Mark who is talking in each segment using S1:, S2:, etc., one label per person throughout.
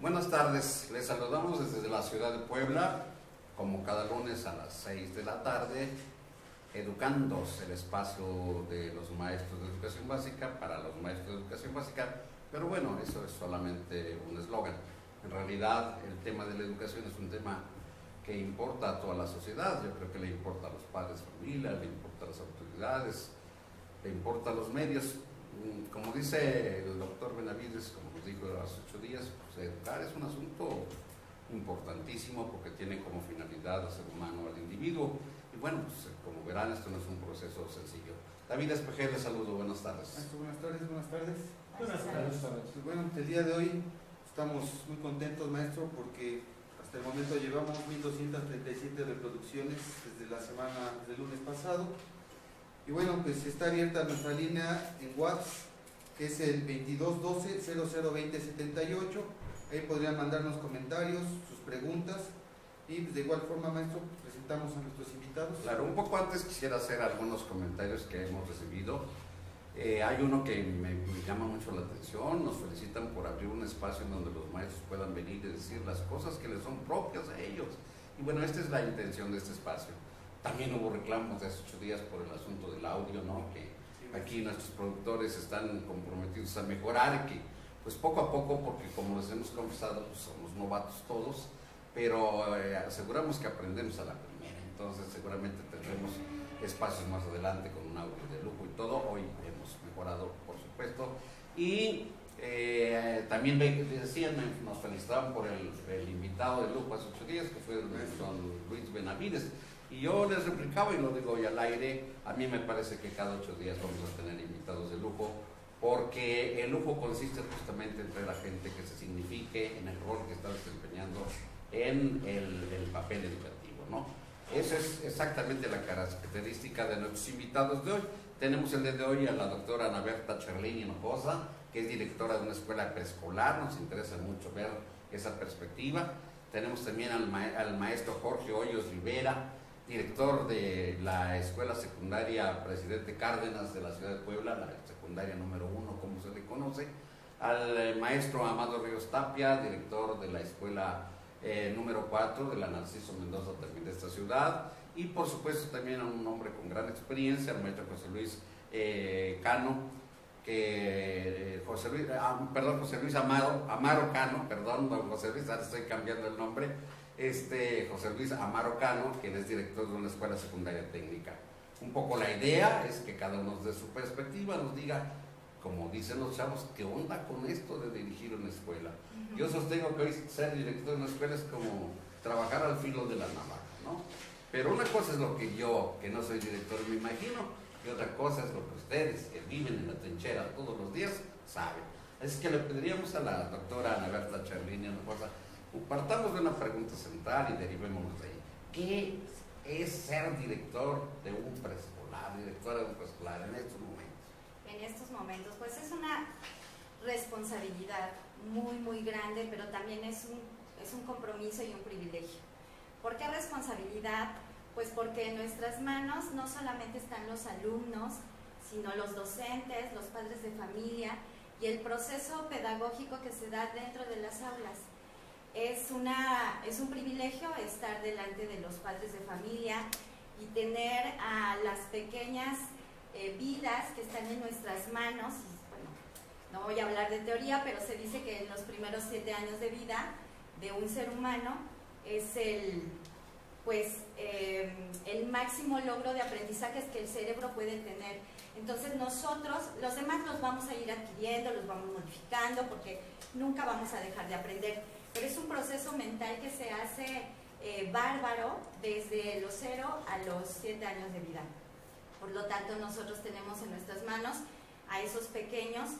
S1: Buenas tardes, les saludamos desde la ciudad de Puebla, como cada lunes a las 6 de la tarde, Educandos, el espacio de los maestros de educación básica para los maestros de educación básica, pero bueno, eso es solamente un eslogan. En realidad, el tema de la educación es un tema que importa a toda la sociedad. Yo creo que le importa a los padres de familia, le importa a las autoridades, le importa a los medios. Como dice el doctor Benavides, como nos dijo hace 8 días, pues educar es un asunto importantísimo porque tiene como finalidad hacer humano al individuo. Y bueno, pues como verán, esto no es un proceso sencillo. David Espejel, les saludo, buenas tardes.
S2: Maestro, buenas tardes, buenas tardes.
S3: Buenas tardes.
S2: Pues bueno, el día de hoy estamos muy contentos, maestro, porque hasta el momento llevamos 1.237 reproducciones desde la semana del lunes pasado. Y bueno, pues está abierta nuestra línea en WhatsApp, que es el 2212-002078. Ahí podrían mandarnos comentarios, sus preguntas. Y pues de igual forma, maestro, presentamos a nuestros invitados.
S1: Claro, un poco antes quisiera hacer algunos comentarios que hemos recibido. Hay uno que me llama mucho la atención. Nos felicitan por abrir un espacio en donde los maestros puedan venir y decir las cosas que les son propias a ellos. Y bueno, esta es la intención de este espacio. También hubo reclamos de hace 8 días por el asunto del audio, ¿no? Que aquí nuestros productores están comprometidos a mejorar, que pues poco a poco, porque como les hemos confesado, pues somos novatos todos, pero aseguramos que aprendemos a la primera. Entonces seguramente tendremos espacios más adelante con un audio de lujo y todo. Hoy hemos mejorado, por supuesto. Y también decían, nos felicitaban por el invitado de lujo hace 8 días, que fue don Luis Benavides. Y yo les replicaba, y lo digo hoy al aire, a mí me parece que cada 8 días vamos a tener invitados de lujo, porque el lujo consiste justamente en traer a gente que se signifique en el rol que está desempeñando en el papel educativo, ¿no? Esa es exactamente la característica de nuestros invitados de hoy. Tenemos el día de hoy a la doctora Ana Berta Cherlini Hinojosa, que es directora de una escuela preescolar. Nos interesa mucho ver esa perspectiva. Tenemos también al maestro Jorge Hoyos Rivera, director de la escuela secundaria Presidente Cárdenas de la ciudad de Puebla, la secundaria número 1, como se le conoce, al maestro Amado Ríos Tapia, director de la escuela número 4 de la Narciso Mendoza, también de esta ciudad, y por supuesto también a un hombre con gran experiencia, el maestro José Luis Cano, José Luis Amaro Cano, perdón, don José Luis, ahora estoy cambiando el nombre, José Luis Amaro Cano, quien es director de una escuela secundaria técnica. Un poco la idea es que cada uno desde su perspectiva nos diga, como dicen los chavos, ¿qué onda con esto de dirigir una escuela? Yo sostengo que hoy ser director de una escuela es como trabajar al filo de la navaja, ¿no? Pero una cosa es lo que yo, que no soy director, me imagino, y otra cosa es lo que ustedes, que viven en la trinchera todos los días, saben. Así que le pediríamos a la doctora Ana Berta Cherlini una cosa. Partamos de una pregunta central y derivémonos de ahí. ¿Qué es ser director de un preescolar, directora de un preescolar en estos momentos?
S4: En estos momentos, pues es una responsabilidad muy, muy grande, pero también es un compromiso y un privilegio. ¿Por qué responsabilidad? Pues porque en nuestras manos no solamente están los alumnos, sino los docentes, los padres de familia y el proceso pedagógico que se da dentro de las aulas. Es un privilegio estar delante de los padres de familia y tener a las pequeñas vidas que están en nuestras manos. Bueno, no voy a hablar de teoría, pero se dice que en los primeros 7 años de vida de un ser humano es el máximo logro de aprendizajes que el cerebro puede tener. Entonces nosotros, los demás los vamos a ir adquiriendo, los vamos modificando, porque nunca vamos a dejar de aprender. Pero es un proceso mental que se hace bárbaro desde los 0 a los 7 años de vida. Por lo tanto, nosotros tenemos en nuestras manos a esos pequeños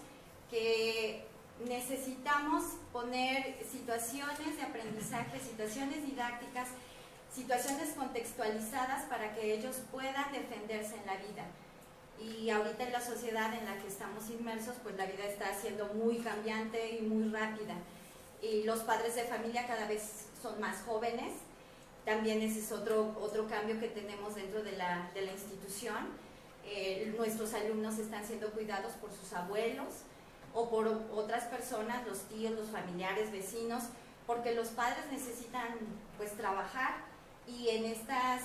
S4: que necesitamos poner situaciones de aprendizaje, situaciones didácticas, situaciones contextualizadas para que ellos puedan defenderse en la vida. Y ahorita en la sociedad en la que estamos inmersos, pues la vida está siendo muy cambiante y muy rápida. Y los padres de familia cada vez son más jóvenes. También ese es otro cambio que tenemos dentro de la institución. Nuestros alumnos están siendo cuidados por sus abuelos o por otras personas, los tíos, los familiares, vecinos, porque los padres necesitan pues trabajar, y en estas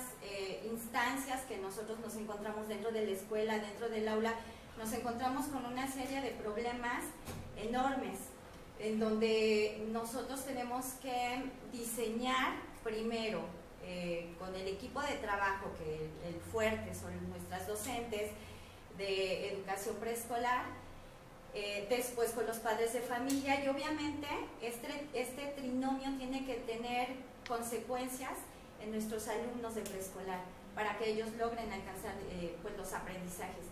S4: instancias que nosotros nos encontramos dentro de la escuela, dentro del aula, nos encontramos con una serie de problemas enormes, en donde nosotros tenemos que diseñar primero con el equipo de trabajo, que el fuerte son nuestras docentes de educación preescolar, después con los padres de familia, y obviamente este trinomio tiene que tener consecuencias en nuestros alumnos de preescolar para que ellos logren alcanzar pues los aprendizajes.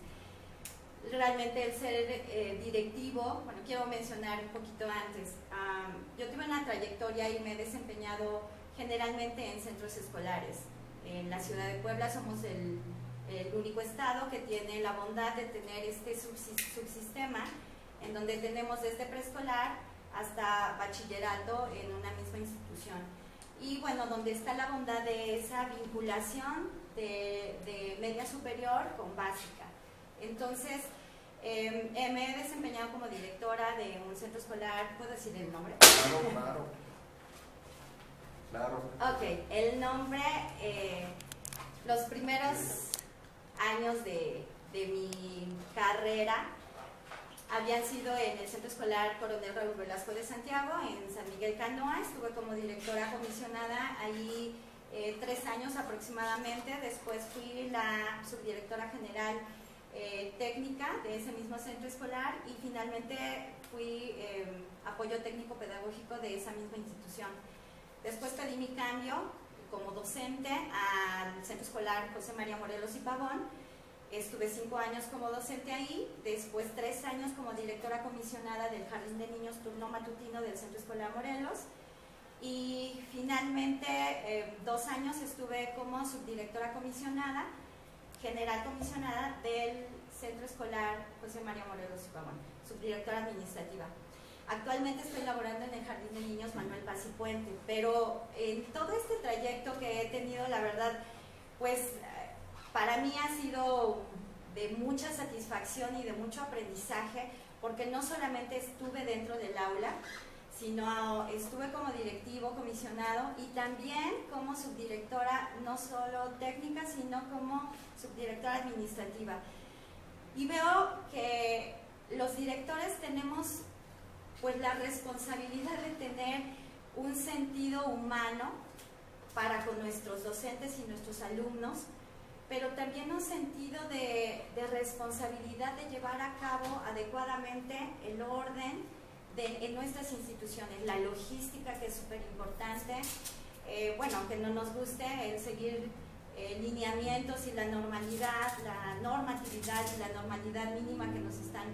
S4: Realmente el ser directivo, bueno, quiero mencionar un poquito antes, yo tuve una trayectoria y me he desempeñado generalmente en centros escolares. En la ciudad de Puebla somos el único estado que tiene la bondad de tener este subsistema en donde tenemos desde preescolar hasta bachillerato en una misma institución. Y bueno, donde está la bondad de esa vinculación de media superior con básica. Entonces, me he desempeñado como directora de un centro escolar. ¿Puedo decir el nombre?
S1: Claro.
S4: Ok, el nombre, los primeros años de mi carrera habían sido en el Centro Escolar Coronel Raúl Velasco de Santiago, en San Miguel Canoa. Estuve como directora comisionada ahí 3 años aproximadamente. Después fui la subdirectora general técnica de ese mismo centro escolar, y finalmente fui apoyo técnico pedagógico de esa misma institución. Después pedí mi cambio como docente al Centro Escolar José María Morelos y Pavón. Estuve 5 años como docente ahí, después 3 años como directora comisionada del Jardín de Niños turno matutino del Centro Escolar Morelos, y finalmente 2 años estuve como subdirectora comisionada, general comisionada del Centro Escolar José María Morelos y Pavón, subdirectora administrativa. Actualmente estoy laborando en el Jardín de Niños Manuel Paz y Puente, pero en todo este trayecto que he tenido, la verdad, pues para mí ha sido de mucha satisfacción y de mucho aprendizaje, porque no solamente estuve dentro del aula, sino estuve como directivo comisionado y también como subdirectora, no solo técnica, sino como subdirectora administrativa. Y veo que los directores tenemos pues la responsabilidad de tener un sentido humano para con nuestros docentes y nuestros alumnos, pero también un sentido de responsabilidad de llevar a cabo adecuadamente el orden en nuestras instituciones, la logística, que es súper importante. Bueno, aunque no nos guste el seguir lineamientos y la normalidad, la normatividad y la normalidad mínima que nos están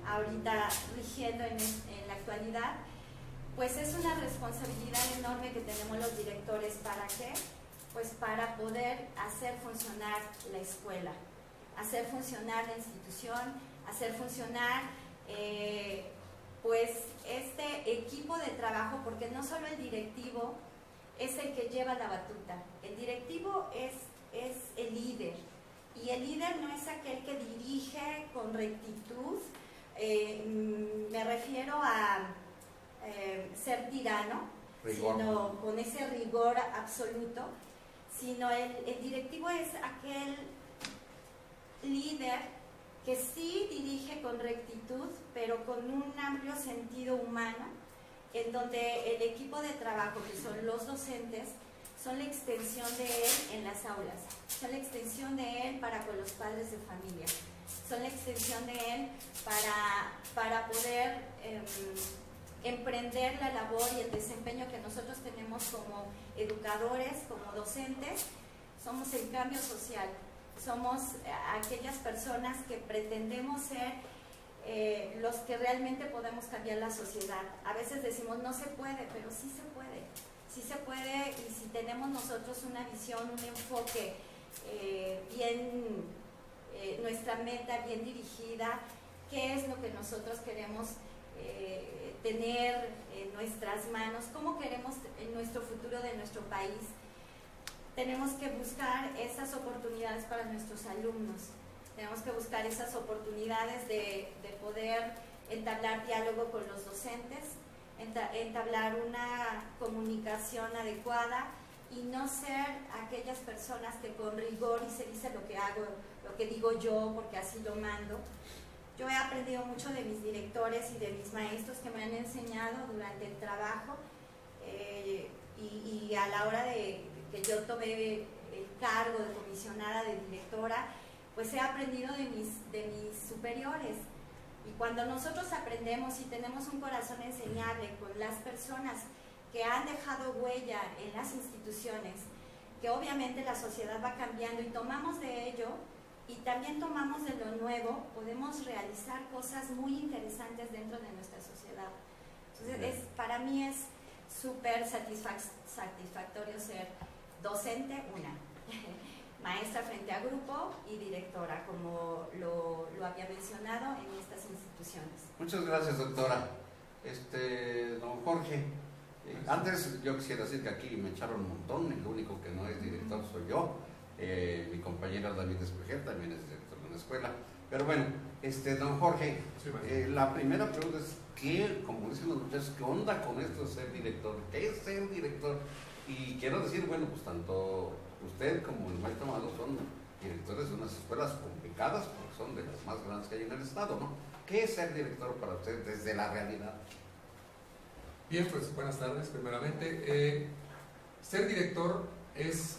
S4: ahorita rigiendo en la actualidad, pues es una responsabilidad enorme que tenemos los directores. ¿Para qué? Pues para poder hacer funcionar la escuela, hacer funcionar la institución, hacer funcionar pues este equipo de trabajo, porque no solo el directivo es el que lleva la batuta, el directivo es el líder, y el líder no es aquel que dirige con rectitud, me refiero a ser tirano, rigor, sino con ese rigor absoluto, sino el directivo es aquel líder que sí dirige con rectitud, pero con un amplio sentido humano, en donde el equipo de trabajo, que son los docentes, son la extensión de él en las aulas, son la extensión de él para con los padres de familia, son la extensión de él para poder emprender la labor y el desempeño que nosotros tenemos como educadores, como docentes. Somos el cambio social, somos aquellas personas que pretendemos ser los que realmente podemos cambiar la sociedad. A veces decimos no se puede, pero sí se puede. Sí se puede, y si tenemos nosotros una visión, un enfoque bien, nuestra meta bien dirigida, qué es lo que nosotros queremos tener en nuestras manos, cómo queremos en nuestro futuro de nuestro país. Tenemos que buscar esas oportunidades para nuestros alumnos, tenemos que buscar esas oportunidades de poder entablar diálogo con los docentes, entablar una comunicación adecuada y no ser aquellas personas que con rigor y se dice lo que hago, lo que digo yo porque así lo mando. Yo he aprendido mucho de mis directores y de mis maestros que me han enseñado durante el trabajo y a la hora de que yo tomé el cargo de comisionada, de directora, pues he aprendido de mis superiores. Y cuando nosotros aprendemos y tenemos un corazón enseñable con las personas que han dejado huella en las instituciones, que obviamente la sociedad va cambiando y tomamos de ello y también tomamos de lo nuevo, podemos realizar cosas muy interesantes dentro de nuestra sociedad. Entonces, para mí es súper satisfactorio ser docente, maestra frente a grupo y directora, como lo había mencionado en estas instituciones.
S1: Muchas gracias, doctora. Don Jorge, antes yo quisiera decir que aquí me echaron un montón, el único que no es director soy yo. Mi compañera David Espejel también es director de una escuela. Pero bueno, don Jorge, la primera pregunta es, como dicen los muchachos, ¿qué onda con esto de ser director? ¿Qué es ser director? Y quiero decir, bueno, pues tanto usted como el maestro Amado son directores de unas escuelas complicadas, porque son de las más grandes que hay en el estado, ¿no? ¿Qué es ser director para usted desde la realidad?
S3: Bien, pues buenas tardes, primeramente. Ser director es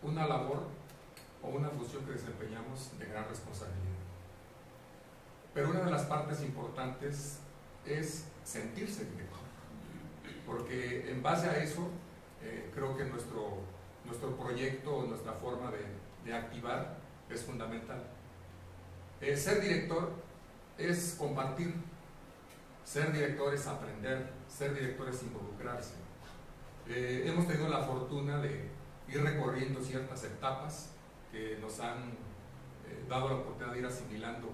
S3: una labor o una función que desempeñamos de gran responsabilidad. Pero una de las partes importantes es sentirse director, porque en base a eso creo que nuestro proyecto, nuestra forma de activar es fundamental. Ser director es compartir, ser director es aprender, ser director es involucrarse. Hemos tenido la fortuna de ir recorriendo ciertas etapas que nos han dado la oportunidad de ir asimilando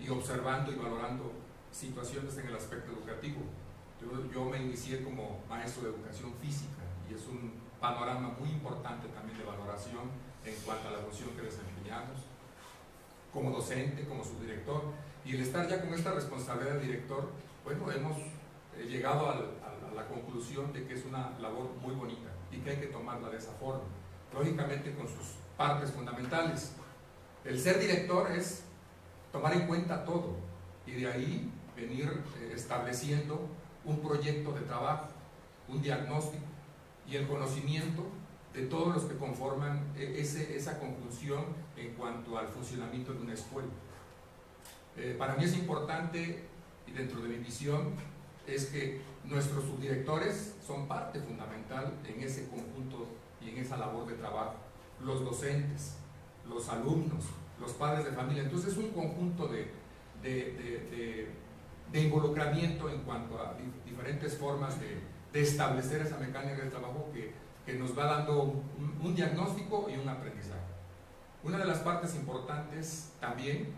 S3: y observando y valorando situaciones en el aspecto educativo. Yo me inicié como maestro de educación física y es un panorama muy importante también de valoración en cuanto a la función que desempeñamos como docente, como subdirector, y el estar ya con esta responsabilidad de director, bueno, hemos llegado a la conclusión de que es una labor muy bonita y que hay que tomarla de esa forma, lógicamente con sus partes fundamentales. El ser director es tomar en cuenta todo y de ahí venir estableciendo un proyecto de trabajo, un diagnóstico y el conocimiento de todos los que conforman esa conjunción en cuanto al funcionamiento de una escuela. Para mí es importante, y dentro de mi visión, es que nuestros subdirectores son parte fundamental en ese conjunto y en esa labor de trabajo. Los docentes, los alumnos, los padres de familia. Entonces es un conjunto de involucramiento en cuanto a diferentes formas de establecer esa mecánica de trabajo que nos va dando un diagnóstico y un aprendizaje. Una de las partes importantes también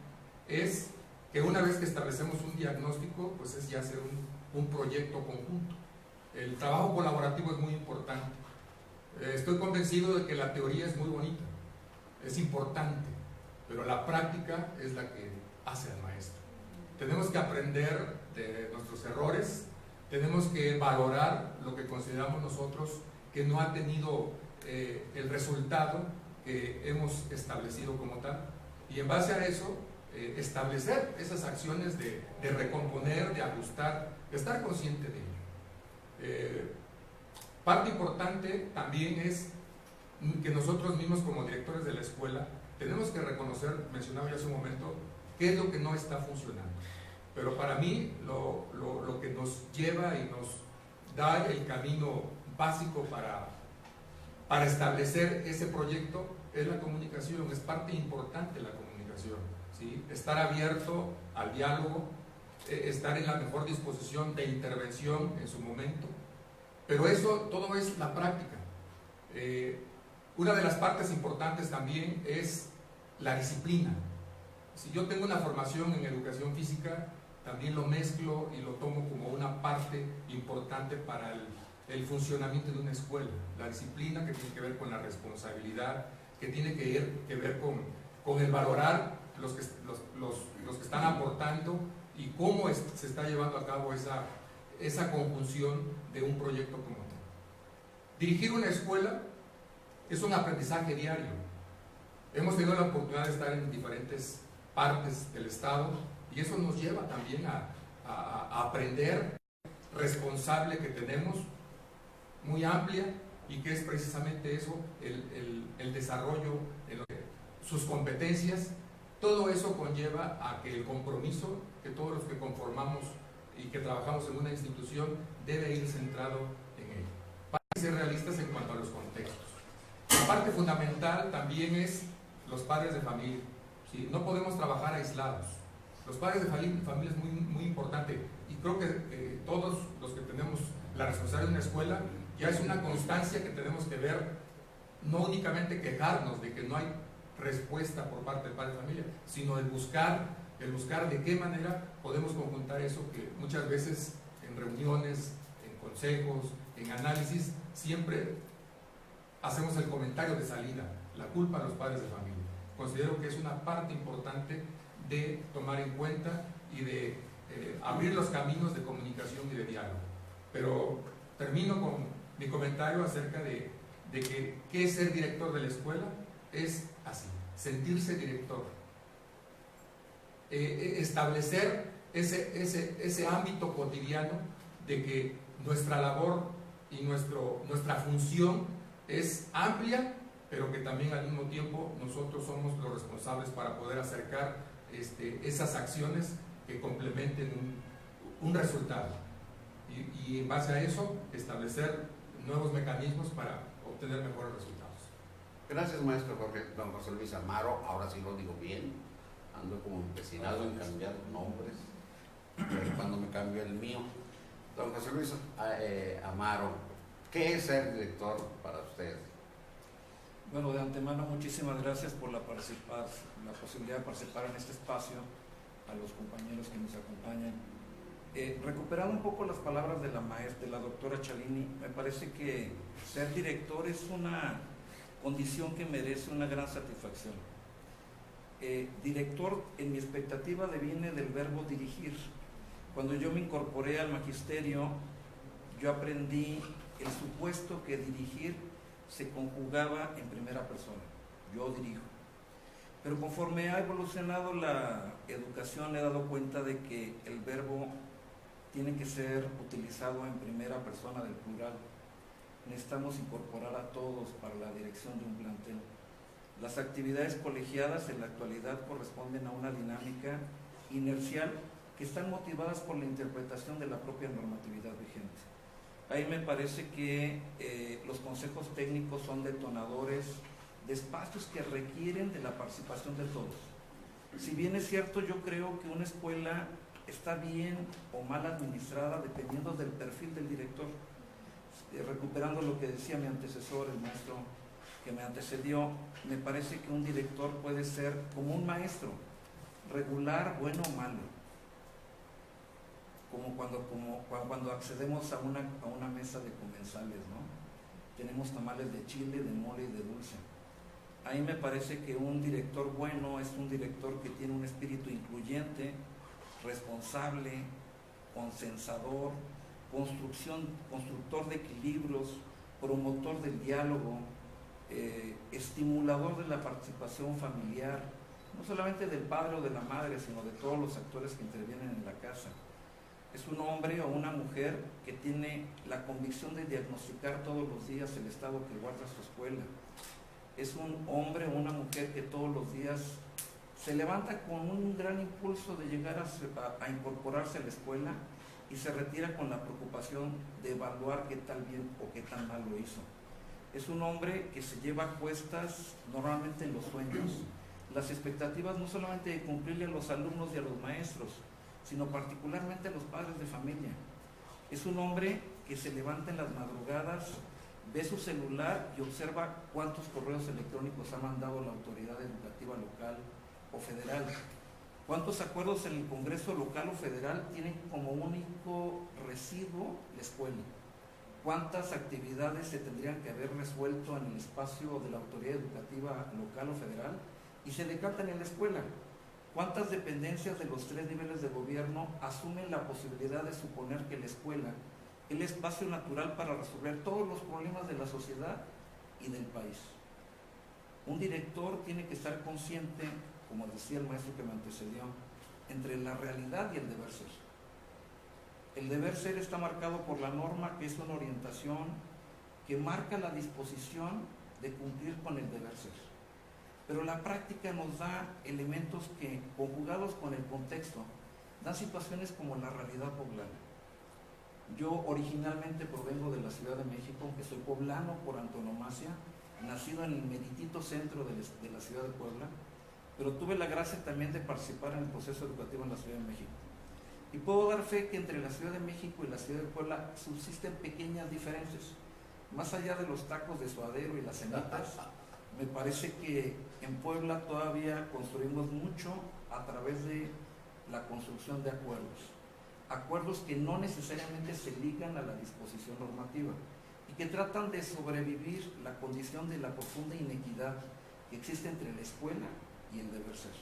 S3: es que una vez que establecemos un diagnóstico, pues es ya hacer un proyecto conjunto. El trabajo colaborativo es muy importante. Estoy convencido de que la teoría es muy bonita, es importante, pero la práctica es la que hace al maestro. Tenemos que aprender de nuestros errores, tenemos que valorar lo que consideramos nosotros que no ha tenido el resultado que hemos establecido como tal, y en base a eso establecer esas acciones de recomponer, de ajustar, de estar consciente de ello. Parte importante también es que nosotros mismos como directores de la escuela tenemos que reconocer, mencionaba ya hace un momento, qué es lo que no está funcionando. Pero para mí lo que nos lleva y nos da el camino básico para establecer ese proyecto es la comunicación, es parte importante de la comunicación, ¿sí? Estar abierto al diálogo, estar en la mejor disposición de intervención en su momento, pero eso todo es la práctica. Una de las partes importantes también es la disciplina. Si yo tengo una formación en educación física, también lo mezclo y lo tomo como una parte importante para el funcionamiento de una escuela. La disciplina, que tiene que ver con la responsabilidad, que tiene que ver con el valorar los que están aportando y cómo se está llevando a cabo esa conjunción de un proyecto como tal. Dirigir una escuela es un aprendizaje diario. Hemos tenido la oportunidad de estar en diferentes partes del estado y eso nos lleva también a aprender responsable que tenemos, muy amplia, y que es precisamente eso, el desarrollo, sus competencias. Todo eso conlleva a que el compromiso que todos los que conformamos y que trabajamos en una institución debe ir centrado en ello. Para ser realistas en cuanto a los contextos. La parte fundamental también es los padres de familia. ¿Sí? No podemos trabajar aislados. Los padres de familia es muy, muy importante, y creo que todos los que tenemos la responsabilidad de una escuela, ya es una constancia que tenemos que ver, no únicamente quejarnos de que no hay respuesta por parte del padre de familia, sino el buscar de qué manera podemos conjuntar eso que muchas veces en reuniones, en consejos, en análisis, siempre hacemos el comentario de salida, la culpa a los padres de familia. Considero que es una parte importante de tomar en cuenta y de abrir los caminos de comunicación y de diálogo. Pero termino con mi comentario acerca de que ¿qué es ser director de la escuela? Es así, sentirse director, establecer ese ámbito cotidiano de que nuestra labor y nuestra función es amplia, pero que también al mismo tiempo nosotros somos los responsables para poder acercar esas acciones que complementen un resultado y en base a eso establecer nuevos mecanismos para obtener mejores resultados.
S1: Gracias, maestro don José Luis Amaro. Ahora sí lo digo bien, ando como empecinado en cambiar nombres cuando me cambió el mío. Don José Luis Amaro, ¿qué es ser director para usted?
S5: Bueno, de antemano muchísimas gracias por la posibilidad de participar en este espacio, a los compañeros que nos acompañan. Recuperando un poco las palabras de la doctora Chalini, me parece que ser director es una condición que merece una gran satisfacción. Director, en mi expectativa, deviene del verbo dirigir. Cuando yo me incorporé al magisterio, yo aprendí el supuesto que dirigir se conjugaba en primera persona, yo dirijo. Pero conforme ha evolucionado la educación, he dado cuenta de que el verbo tiene que ser utilizado en primera persona del plural. Necesitamos incorporar a todos para la dirección de un plantel. Las actividades colegiadas en la actualidad corresponden a una dinámica inercial que están motivadas por la interpretación de la propia normatividad vigente. Ahí me parece que los consejos técnicos son detonadores de espacios que requieren de la participación de todos. Si bien es cierto, yo creo que una escuela está bien o mal administrada dependiendo del perfil del director. Recuperando lo que decía mi antecesor, el maestro que me antecedió, me parece que un director puede ser como un maestro, regular, bueno o malo. Como cuando accedemos a una mesa de comensales, ¿no? Tenemos tamales de chile, de mole y de dulce. Ahí me parece que un director bueno es un director que tiene un espíritu incluyente, responsable, consensador, constructor de equilibrios, promotor del diálogo, estimulador de la participación familiar, no solamente del padre o de la madre, sino de todos los actores que intervienen en la casa. Es un hombre o una mujer que tiene la convicción de diagnosticar todos los días el estado que guarda su escuela. Es un hombre o una mujer que todos los días se levanta con un gran impulso de llegar a incorporarse a la escuela y se retira con la preocupación de evaluar qué tal bien o qué tan mal lo hizo. Es un hombre que se lleva a cuestas normalmente en los sueños las expectativas no solamente de cumplirle a los alumnos y a los maestros, sino particularmente a los padres de familia. Es un hombre que se levanta en las madrugadas, ve su celular y observa cuántos correos electrónicos ha mandado la autoridad educativa local o federal. ¿Cuántos acuerdos en el Congreso local o federal tienen como único residuo la escuela? ¿Cuántas actividades se tendrían que haber resuelto en el espacio de la autoridad educativa local o federal y se decantan en la escuela? ¿Cuántas dependencias de los 3 niveles de gobierno asumen la posibilidad de suponer que la escuela es el espacio natural para resolver todos los problemas de la sociedad y del país? Un director tiene que estar consciente, como decía el maestro que me antecedió, entre la realidad y el deber ser. El deber ser está marcado por la norma, que es una orientación que marca la disposición de cumplir con el deber ser. Pero la práctica nos da elementos que, conjugados con el contexto, dan situaciones como la realidad poblana. Yo originalmente provengo de la Ciudad de México, aunque soy poblano por antonomasia, nacido en el meritito centro de la ciudad de Puebla, pero tuve la gracia también de participar en el proceso educativo en la Ciudad de México. Y puedo dar fe que entre la Ciudad de México y la Ciudad de Puebla subsisten pequeñas diferencias. Más allá de los tacos de suadero y las semitas, me parece que en Puebla todavía construimos mucho a través de la construcción de acuerdos que no necesariamente se ligan a la disposición normativa y que tratan de sobrevivir la condición de la profunda inequidad que existe entre la escuela y el deber ser.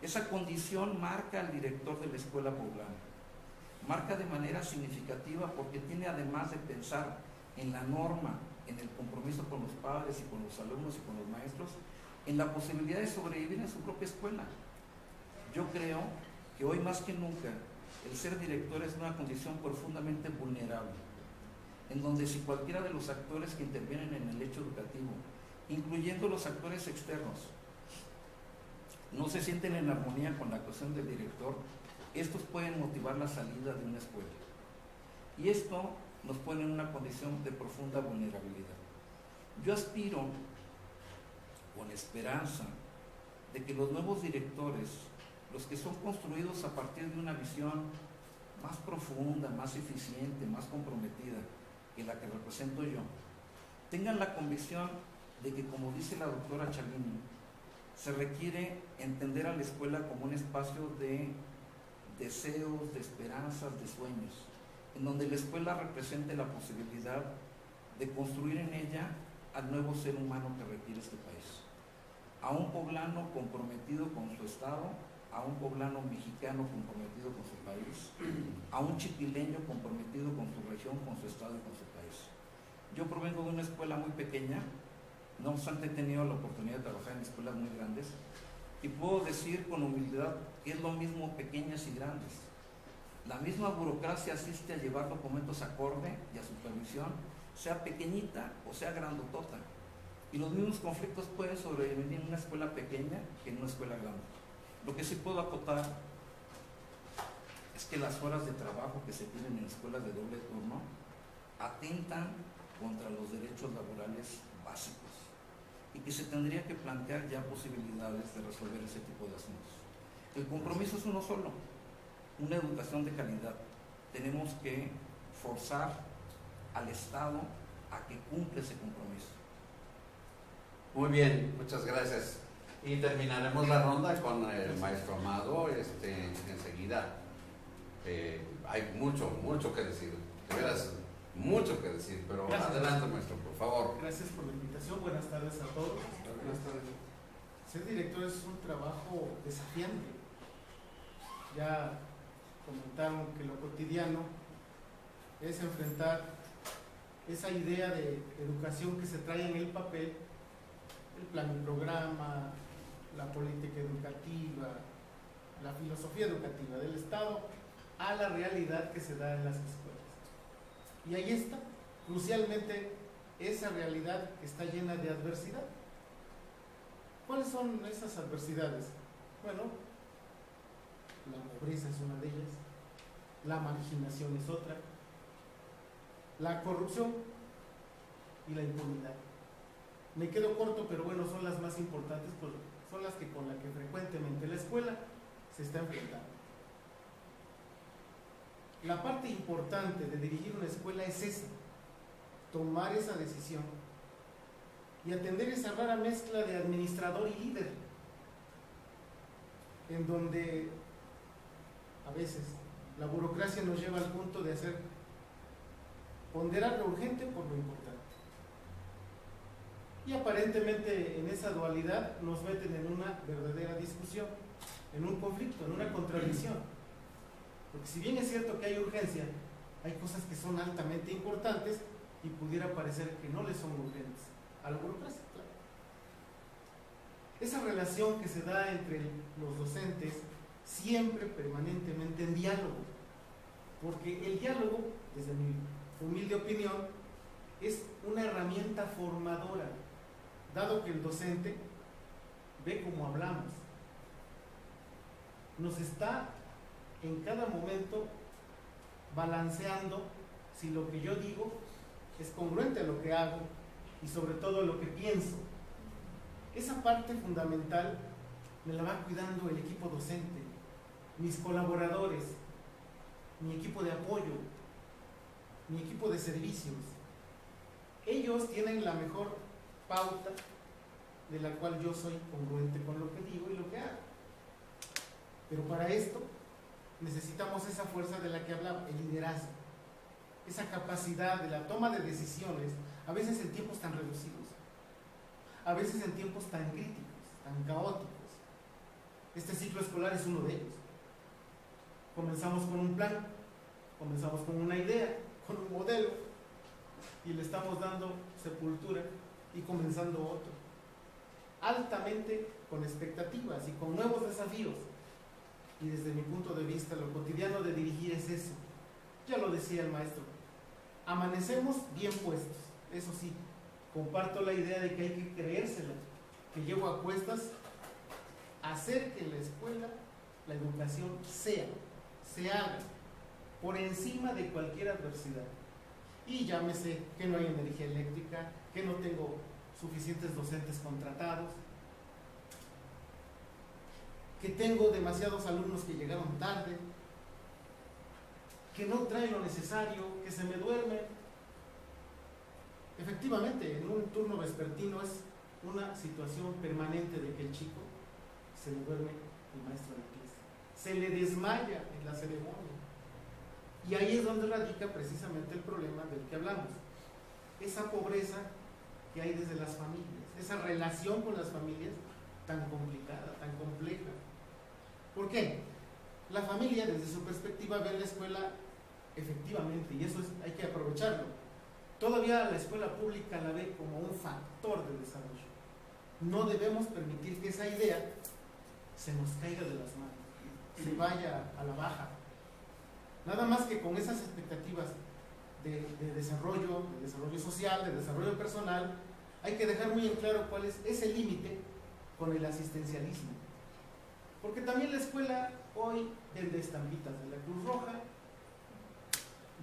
S5: Esa condición marca al director de la escuela poblana, marca de manera significativa porque tiene, además de pensar en la norma, en el compromiso con los padres y con los alumnos y con los maestros, en la posibilidad de sobrevivir en su propia escuela. Yo creo que hoy más que nunca el ser director es una condición profundamente vulnerable, en donde si cualquiera de los actores que intervienen en el hecho educativo, incluyendo los actores externos, no se sienten en armonía con la actuación del director, estos pueden motivar la salida de una escuela. Y esto nos pone en una condición de profunda vulnerabilidad. Yo aspiro, con esperanza, de que los nuevos directores, los que son construidos a partir de una visión más profunda, más eficiente, más comprometida que la que represento yo, tengan la convicción de que, como dice la doctora Chalini, se requiere entender a la escuela como un espacio de deseos, de esperanzas, de sueños, en donde la escuela represente la posibilidad de construir en ella al nuevo ser humano que requiere este país. A un poblano comprometido con su estado, a un poblano mexicano comprometido con su país, a un chiquileño comprometido con su región, con su estado y con su país. Yo provengo de una escuela muy pequeña, no obstante he tenido la oportunidad de trabajar en escuelas muy grandes y puedo decir con humildad que es lo mismo pequeñas y grandes. La misma burocracia asiste a llevar documentos acorde y a supervisión, sea pequeñita o sea grandotota. Y los mismos conflictos pueden sobrevivir en una escuela pequeña que en una escuela grande. Lo que sí puedo acotar es que las horas de trabajo que se tienen en escuelas de doble turno atentan contra los derechos laborales básicos y que se tendría que plantear ya posibilidades de resolver ese tipo de asuntos. El compromiso es uno solo, una educación de calidad. Tenemos que forzar al Estado a que cumpla ese compromiso.
S1: Muy bien, muchas gracias. Y terminaremos la ronda con el maestro Amado enseguida. Hay mucho que decir, de veras, mucho que decir, pero
S6: gracias.
S1: Adelante, maestro, por favor.
S6: Gracias por la invitación, buenas tardes a todos.
S3: Buenas tardes.
S6: Ser director es un trabajo desafiante. Ya comentaron que lo cotidiano es enfrentar esa idea de educación que se trae en el papel, el plan y programa, la política educativa, la filosofía educativa del Estado, a la realidad que se da en las escuelas. Y ahí está, crucialmente, esa realidad que está llena de adversidad. ¿Cuáles son esas adversidades? Bueno, la pobreza es una de ellas, la marginación es otra, la corrupción y la impunidad. Me quedo corto, pero bueno, son las más importantes, pues son las que con las que frecuentemente la escuela se está enfrentando. La parte importante de dirigir una escuela es esa, tomar esa decisión y atender esa rara mezcla de administrador y líder, en donde a veces la burocracia nos lleva al punto de ponderar lo urgente por lo importante. Y aparentemente en esa dualidad nos meten en una verdadera discusión en un conflicto, en una contradicción. Porque si bien es cierto que hay urgencia, hay cosas que son altamente importantes y pudiera parecer que no le son urgentes a la burocracia, claro. Esa relación que se da entre los docentes, siempre permanentemente en diálogo, porque el diálogo, desde mi humilde opinión, es una herramienta formadora, dado que el docente ve cómo hablamos, nos está en cada momento balanceando si lo que yo digo es congruente a lo que hago y sobre todo a lo que pienso. Esa parte fundamental me la va cuidando el equipo docente, mis colaboradores, mi equipo de apoyo, mi equipo de servicios. Ellos tienen la mejor pauta de la cual yo soy congruente con lo que digo y lo que hago. Pero para esto necesitamos esa fuerza de la que hablaba, el liderazgo, esa capacidad de la toma de decisiones, a veces en tiempos tan reducidos, a veces en tiempos tan críticos, tan caóticos. Este ciclo escolar es uno de ellos. Comenzamos con un plan, comenzamos con una idea, con un modelo, y le estamos dando sepultura y comenzando otro, altamente con expectativas y con nuevos desafíos. Y desde mi punto de vista, lo cotidiano de dirigir es eso. Ya lo decía el maestro, amanecemos bien puestos. Eso sí, comparto la idea de que hay que creérsela, que llevo a cuestas hacer que la escuela, la educación se haga por encima de cualquier adversidad. Y llámese que no hay energía eléctrica, que no tengo suficientes docentes contratados, que tengo demasiados alumnos que llegaron tarde, que no traen lo necesario, que se me duermen. Efectivamente, en un turno vespertino es una situación permanente de que el chico se le duerme el maestro de clase, se le desmaya en la ceremonia. Y ahí es donde radica precisamente el problema del que hablamos. Esa pobreza que hay desde las familias, esa relación con las familias tan complicada, tan compleja. ¿Por qué? La familia, desde su perspectiva, ve la escuela efectivamente, y eso hay que aprovecharlo. Todavía la escuela pública la ve como un factor de desarrollo. No debemos permitir que esa idea se nos caiga de las manos, se vaya a la baja. Nada más que con esas expectativas de desarrollo social, de desarrollo personal, hay que dejar muy en claro cuál es ese límite con el asistencialismo. Porque también la escuela hoy vende estampitas de la Cruz Roja,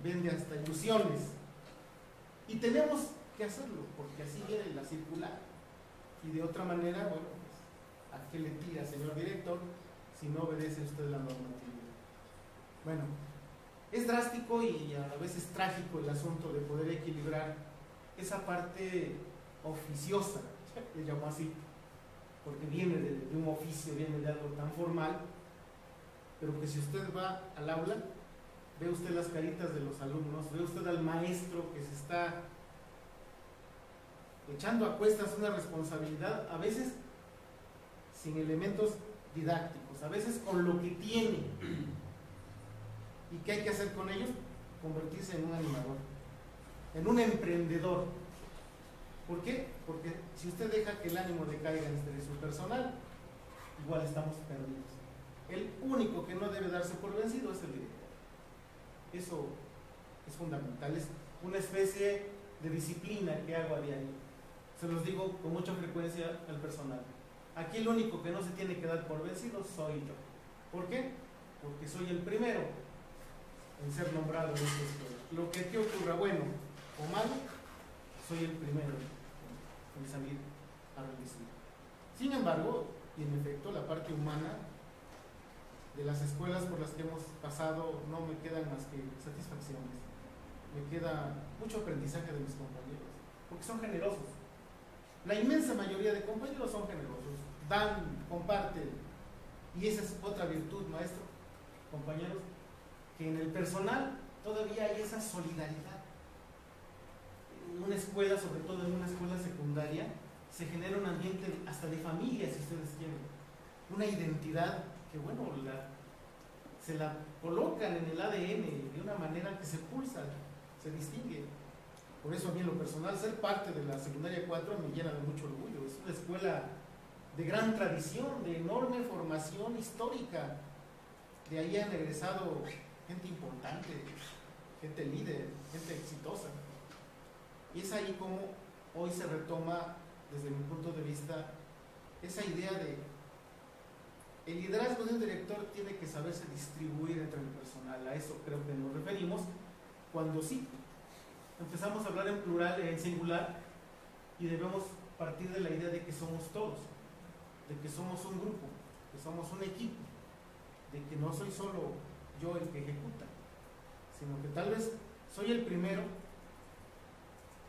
S6: vende hasta ilusiones. Y tenemos que hacerlo, porque así viene la circular. Y de otra manera, bueno, pues, ¿a qué le tira, señor director, si no obedece usted la normatividad? Bueno, es drástico y a veces trágico el asunto de poder equilibrar esa parte oficiosa, le llamo así, porque viene de un oficio, viene de algo tan formal, pero que si usted va al aula, ve usted las caritas de los alumnos, ve usted al maestro que se está echando a cuestas una responsabilidad, a veces sin elementos didácticos, a veces con lo que tiene. ¿Y qué hay que hacer con ellos? Convertirse en un animador, en un emprendedor. ¿Por qué? Porque si usted deja que el ánimo decaiga entre su personal, igual estamos perdidos. El único que no debe darse por vencido es el director. Eso es fundamental, es una especie de disciplina que hago a diario. Se los digo con mucha frecuencia al personal. Aquí el único que no se tiene que dar por vencido soy yo. ¿Por qué? Porque soy el primero en ser nombrado en esta escuela. Lo que aquí ocurra, bueno o malo, soy el primero en salir a realizar. Sin embargo, y en efecto, la parte humana de las escuelas por las que hemos pasado no me quedan más que satisfacciones. Me queda mucho aprendizaje de mis compañeros, porque son generosos. La inmensa mayoría de compañeros son generosos, dan, comparten, y esa es otra virtud, maestro, compañeros, que en el personal todavía hay esa solidaridad. En una escuela, sobre todo en una escuela secundaria, se genera un ambiente hasta de familia, si ustedes quieren, una identidad que bueno, se la colocan en el ADN de una manera que se pulsa, se distingue. Por eso a mí en lo personal, ser parte de la secundaria 4 me llena de mucho orgullo. Es una escuela de gran tradición, de enorme formación histórica. De ahí han egresado gente importante, gente líder, gente exitosa. Y es ahí como hoy se retoma, desde mi punto de vista, esa idea de el liderazgo de un director tiene que saberse distribuir entre el personal. A eso creo que nos referimos cuando sí empezamos a hablar en plural, en singular, y debemos partir de la idea de que somos todos, de que somos un grupo, que somos un equipo, de que no soy solo yo el que ejecuta, sino que tal vez soy el primero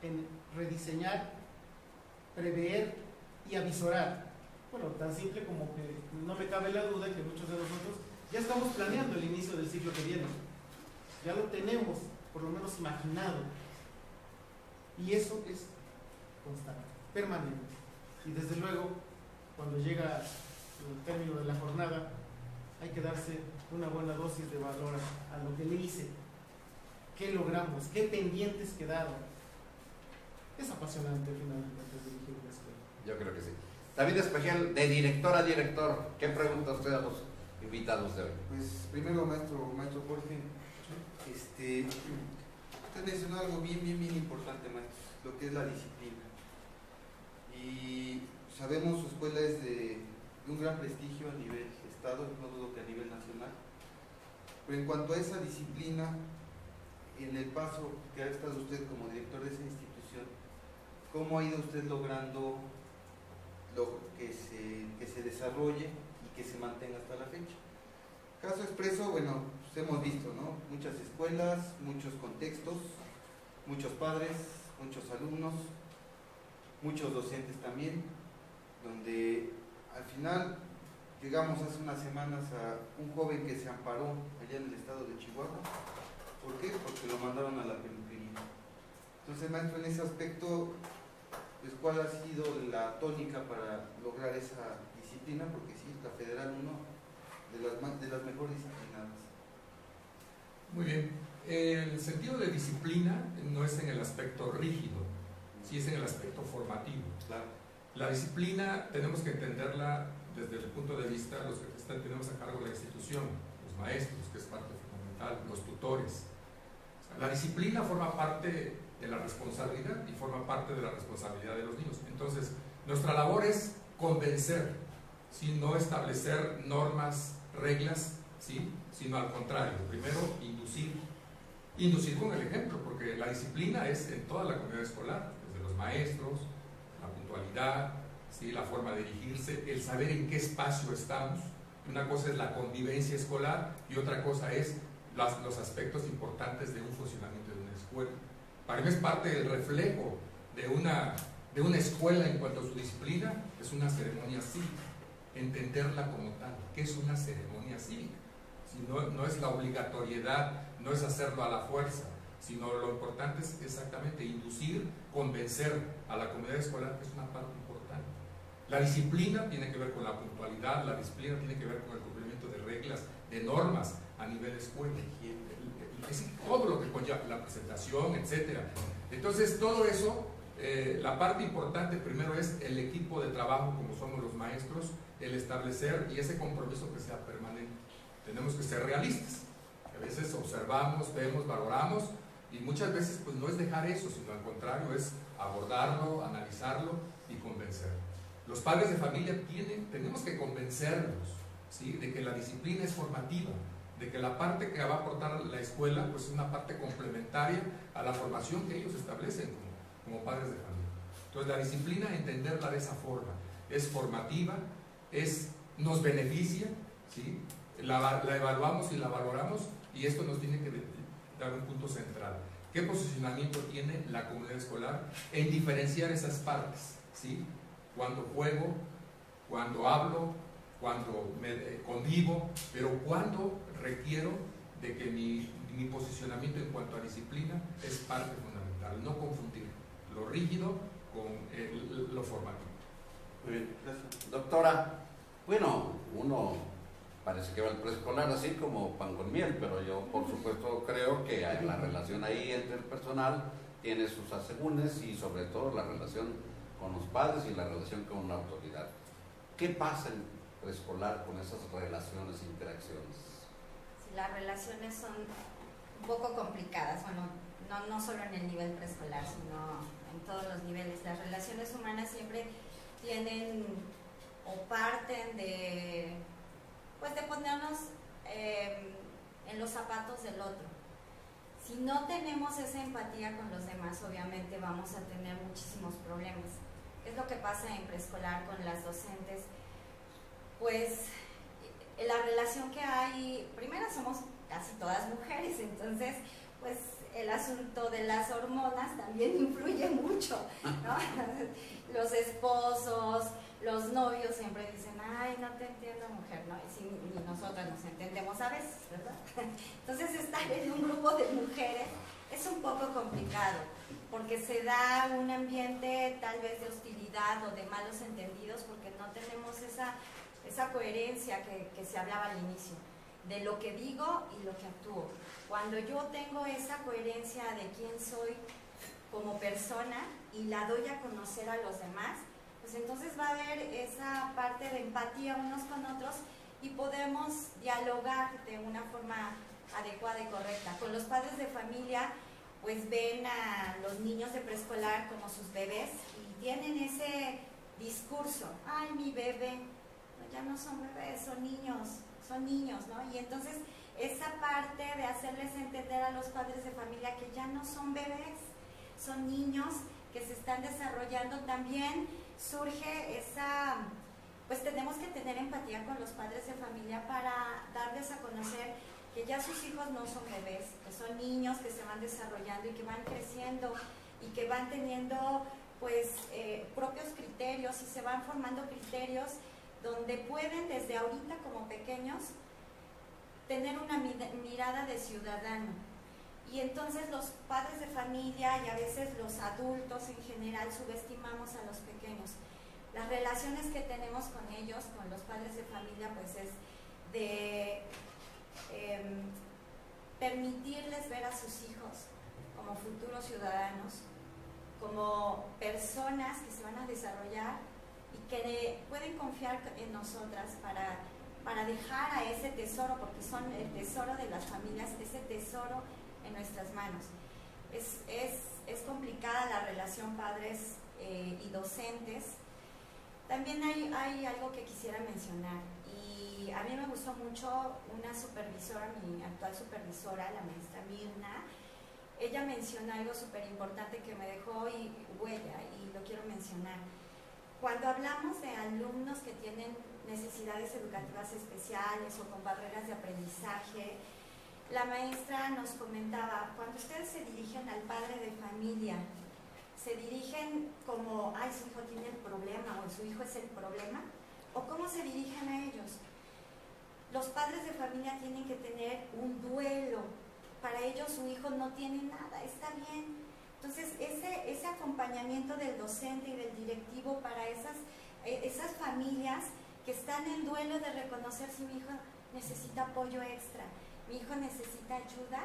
S6: en rediseñar, prever y avisorar. Bueno, tan simple como que no me cabe la duda que muchos de nosotros ya estamos planeando el inicio del ciclo que viene. Ya lo tenemos, por lo menos imaginado. Y eso es constante, permanente. Y desde luego, cuando llega el término de la jornada, hay que darse una buena dosis de valor a lo que le hice. ¿Qué logramos? ¿Qué pendientes quedaron? Es apasionante finalmente dirigir una escuela.
S1: Yo creo que sí. David Espejel, de director a director, ¿qué pregunta usted a los invitados de hoy?
S2: Pues primero, maestro Jorge, usted mencionó algo bien importante, maestro, lo que es la disciplina. Y sabemos su escuela es de un gran prestigio a nivel estado, no dudo que a nivel nacional. Pero en cuanto a esa disciplina, en el paso que ha estado usted como director de esa institución, ¿cómo ha ido usted logrando que se desarrolle y que se mantenga hasta la fecha? Caso expreso, bueno, pues hemos visto, ¿no? Muchas escuelas, muchos contextos, muchos padres, muchos alumnos, muchos docentes también, donde al final llegamos hace unas semanas a un joven que se amparó allá en el estado de Chihuahua. ¿Por qué? Porque lo mandaron a la peluquería. Entonces, maestro, en ese aspecto, pues, ¿cuál ha sido la tónica para lograr esa disciplina? Porque sí, la Federal 1 de las mejor disciplinadas.
S3: Muy bien. El sentido de disciplina no es en el aspecto rígido, sí es en el aspecto formativo.
S2: Claro.
S3: La disciplina tenemos que entenderla desde el punto de vista de los que tenemos a cargo de la institución, los maestros, que es parte fundamental, los tutores. O sea, la disciplina forma parte de la responsabilidad y forma parte de la responsabilidad de los niños. Entonces, nuestra labor es convencer, ¿sí? No establecer normas, reglas, ¿sí? Sino al contrario, primero inducir con el ejemplo, porque la disciplina es en toda la comunidad escolar, desde los maestros, la puntualidad, ¿sí? La forma de dirigirse, el saber en qué espacio estamos. Una cosa es la convivencia escolar y otra cosa es los aspectos importantes de un funcionamiento de una escuela. Para mí es parte del reflejo de una escuela en cuanto a su disciplina, es una ceremonia cívica, entenderla como tal. ¿Qué es una ceremonia cívica? Si no es la obligatoriedad, no es hacerlo a la fuerza, sino lo importante es exactamente inducir, convencer a la comunidad escolar que es una parte importante. La disciplina tiene que ver con la puntualidad, la disciplina tiene que ver con el cumplimiento de reglas, de normas a nivel escuela. Es todo lo que conlleva la presentación, etc. Entonces, todo eso, la parte importante primero es el equipo de trabajo, como somos los maestros, el establecer y ese compromiso que sea permanente. Tenemos que ser realistas. A veces observamos, vemos, valoramos y muchas veces pues no es dejar eso, sino al contrario es abordarlo, analizarlo y convencerlo. Los padres de familia tenemos que convencerlos, ¿sí? De que la disciplina es formativa, de que la parte que va a aportar la escuela pues es una parte complementaria a la formación que ellos establecen como padres de familia. Entonces la disciplina, entenderla de esa forma, es formativa, nos beneficia, ¿sí? La evaluamos y la valoramos y esto nos tiene que dar un punto central. ¿Qué posicionamiento tiene la comunidad escolar en diferenciar esas partes? ¿Sí? Cuando juego, cuando hablo, cuando me convivo, pero cuando requiero de que mi posicionamiento en cuanto a disciplina es parte fundamental. No confundir lo rígido con lo formativo.
S1: Muy bien, gracias. Doctora, bueno, uno parece que va el preescolar así como pan con miel, pero yo por supuesto creo que la relación ahí entre el personal tiene sus asegúnes y sobre todo la relación con los padres y la relación con la autoridad. ¿Qué pasa en preescolar con esas relaciones e interacciones?
S4: Sí, las relaciones son un poco complicadas, bueno, no solo en el nivel preescolar, sino en todos los niveles. Las relaciones humanas siempre tienen o parten de ponernos en los zapatos del otro. Si no tenemos esa empatía con los demás, obviamente vamos a tener muchísimos problemas. Es lo que pasa en preescolar con las docentes. Pues la relación que hay, primero somos casi todas mujeres, entonces pues el asunto de las hormonas también influye mucho, ¿no? Los esposos, los novios siempre dicen, ay, no te entiendo, mujer, ¿no? Y nosotras nos entendemos a veces, ¿verdad? Entonces estar en un grupo de mujeres es un poco complicado, porque se da un ambiente tal vez de hostilidad o de malos entendidos, porque no tenemos esa coherencia que se hablaba al inicio, de lo que digo y lo que actúo. Cuando yo tengo esa coherencia de quién soy como persona y la doy a conocer a los demás, pues entonces va a haber esa parte de empatía unos con otros y podemos dialogar de una forma adecuada y correcta. Con los padres de familia, pues ven a los niños de preescolar como sus bebés y tienen ese discurso, ay, mi bebé, no, ya no son bebés, son niños, ¿no? Y entonces esa parte de hacerles entender a los padres de familia que ya no son bebés, son niños que se están desarrollando, también surge esa, pues tenemos que tener empatía con los padres de familia para darles a conocer que ya sus hijos no son bebés, que son niños que se van desarrollando y que van creciendo y que van teniendo pues propios criterios y se van formando criterios donde pueden desde ahorita como pequeños tener una mirada de ciudadano. Y entonces los padres de familia y a veces los adultos en general subestimamos a los pequeños. Las relaciones que tenemos con ellos, con los padres de familia, pues es de permitirles ver a sus hijos como futuros ciudadanos, como personas que se van a desarrollar y que pueden confiar en nosotras para dejar a ese tesoro, porque son el tesoro de las familias, ese tesoro en nuestras manos. Es complicada la relación padres y docentes. También hay algo que quisiera mencionar, y a mí me gustó mucho una supervisora, mi actual supervisora, la maestra Mirna. Ella menciona algo súper importante que me dejó huella, y lo quiero mencionar. Cuando hablamos de alumnos que tienen necesidades educativas especiales o con barreras de aprendizaje, la maestra nos comentaba, cuando ustedes se dirigen al padre de familia, ¿se dirigen como, ay, su hijo tiene el problema o su hijo es el problema? ¿O cómo se dirigen a ellos? Los padres de familia tienen que tener un duelo. Para ellos su hijo no tiene nada, está bien. Entonces ese acompañamiento del docente y del directivo para esas familias que están en duelo de reconocer si mi hijo necesita apoyo extra, mi hijo necesita ayuda,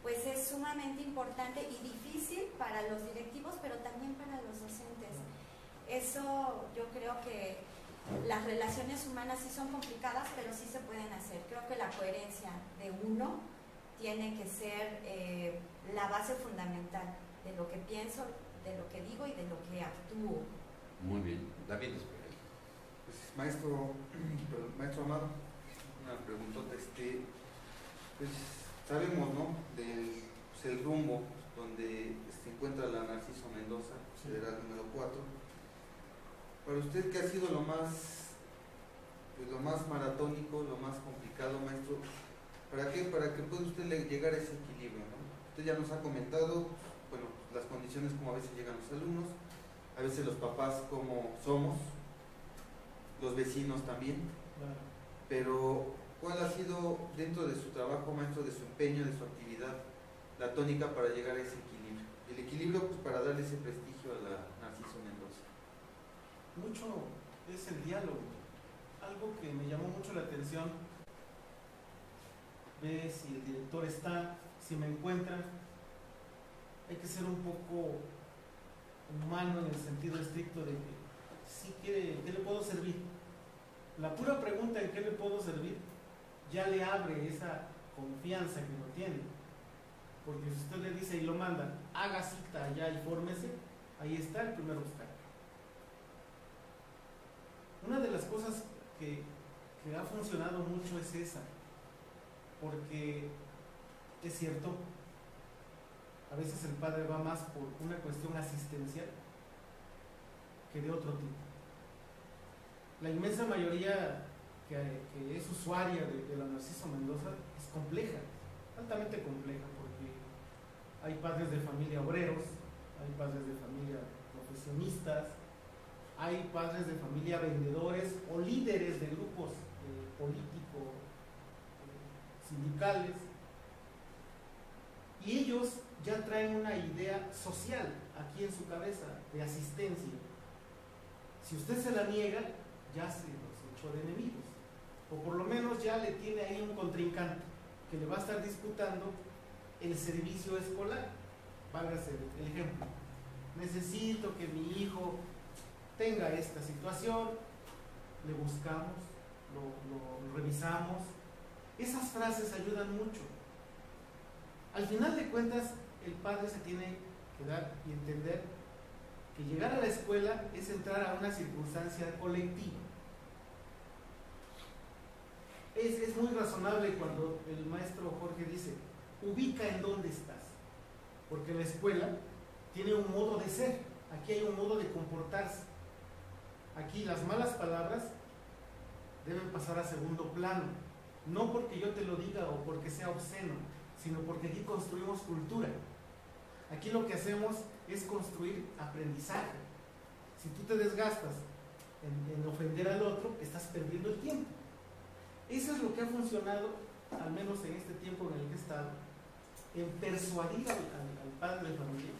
S4: pues es sumamente importante y difícil para los directivos, pero también para los docentes. Eso yo creo que las relaciones humanas sí son complicadas, pero sí se pueden hacer. Creo que la coherencia de uno tiene que ser la base fundamental de lo que pienso, de lo que digo y de lo que actúo.
S1: Muy bien. David, espera.
S2: Pues, maestro Amado, una preguntota. Pues sabemos, ¿no?, del rumbo donde se encuentra la Narciso Mendoza, federal número 4. Para usted, ¿qué ha sido lo más maratónico, lo más complicado, maestro? ¿Para qué? Para que pueda usted llegar a ese equilibrio, ¿no? Usted ya nos ha comentado, bueno, las condiciones como a veces llegan los alumnos, a veces los papás como somos, los vecinos también,
S6: Claro.
S2: pero ¿cuál ha sido dentro de su trabajo, maestro, de su empeño, de su actividad, la tónica para llegar a ese equilibrio? El equilibrio, pues, para darle ese prestigio a la Narciso Mendoza.
S6: Mucho es el diálogo. Algo que me llamó mucho la atención ve si el director está, si me encuentra. Hay que ser un poco humano en el sentido estricto de que si quiere, ¿qué le puedo servir? La pura pregunta en qué le puedo servir ya le abre esa confianza que lo tiene. Porque si usted le dice y lo manda, haga cita allá y fórmese, ahí está el primer obstáculo. Una de las cosas que ha funcionado mucho es esa, porque es cierto, a veces el padre va más por una cuestión asistencial que de otro tipo. La inmensa mayoría que es usuaria de la Narciso Mendoza es compleja, altamente compleja, porque hay padres de familia obreros, hay padres de familia profesionistas, hay padres de familia vendedores o líderes de grupos políticos, sindicales, y ellos ya traen una idea social aquí en su cabeza de asistencia. Si usted se la niega, ya se los echó de enemigos, o por lo menos ya le tiene ahí un contrincante que le va a estar disputando el servicio escolar. Válgase el ejemplo: necesito que mi hijo tenga esta situación, le buscamos, lo revisamos. Esas frases ayudan mucho. Al final de cuentas, el padre se tiene que dar y entender que llegar a la escuela es entrar a una circunstancia colectiva. Es muy razonable cuando el maestro Jorge dice, ubica en dónde estás, porque la escuela tiene un modo de ser, aquí hay un modo de comportarse. Aquí las malas palabras deben pasar a segundo plano, no porque yo te lo diga o porque sea obsceno, sino porque aquí construimos cultura. Aquí lo que hacemos es construir aprendizaje. Si tú te desgastas en ofender al otro, estás perdiendo el tiempo. Eso es lo que ha funcionado, al menos en este tiempo en el que he estado, en persuadir al padre de familia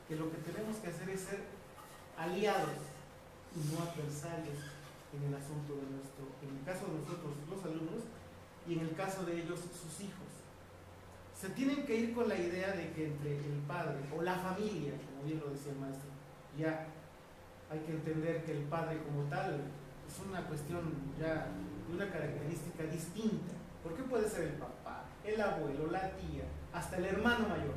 S6: que lo que tenemos que hacer es ser aliados y no adversarios en el asunto de en el caso de nosotros los alumnos y en el caso de ellos sus hijos. Se tienen que ir con la idea de que entre el padre o la familia, como bien lo decía el maestro, ya hay que entender que el padre como tal es una cuestión ya de una característica distinta, porque puede ser el papá, el abuelo, la tía, hasta el hermano mayor.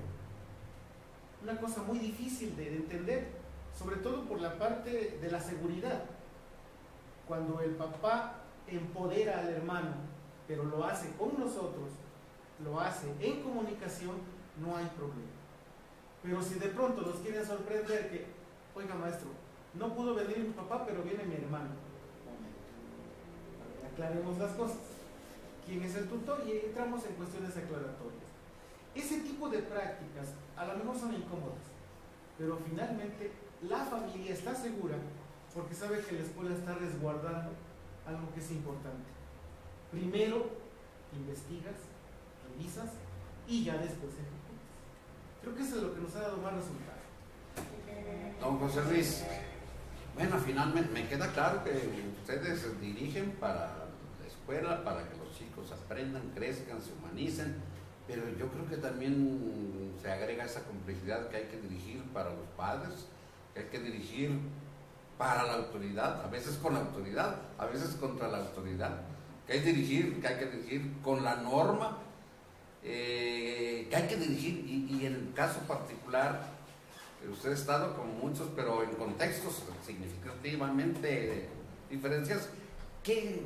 S6: Una cosa muy difícil de entender, sobre todo por la parte de la seguridad. Cuando el papá empodera al hermano, pero lo hace con nosotros, lo hace en comunicación, no hay problema. Pero si de pronto nos quieren sorprender que, oiga maestro, no pudo venir mi papá, pero viene mi hermano. Aclaremos las cosas. ¿Quién es el tutor? Y entramos en cuestiones aclaratorias. Ese tipo de prácticas a lo mejor son incómodas, pero finalmente la familia está segura porque sabe que la escuela está resguardando algo que es importante. Primero investigas, revisas y ya después ejecutas. Creo que eso es lo que nos ha dado más resultado.
S1: Don José Luis, bueno, finalmente me queda claro que ustedes se dirigen para la escuela, para que los chicos aprendan, crezcan, se humanicen, pero yo creo que también se agrega esa complejidad que hay que dirigir para los padres, que hay que dirigir para la autoridad, a veces con la autoridad, a veces contra la autoridad, que hay que dirigir con la norma, que hay que dirigir, y en el caso particular, usted ha estado con muchos, pero en contextos significativamente diferenciados. ¿Qué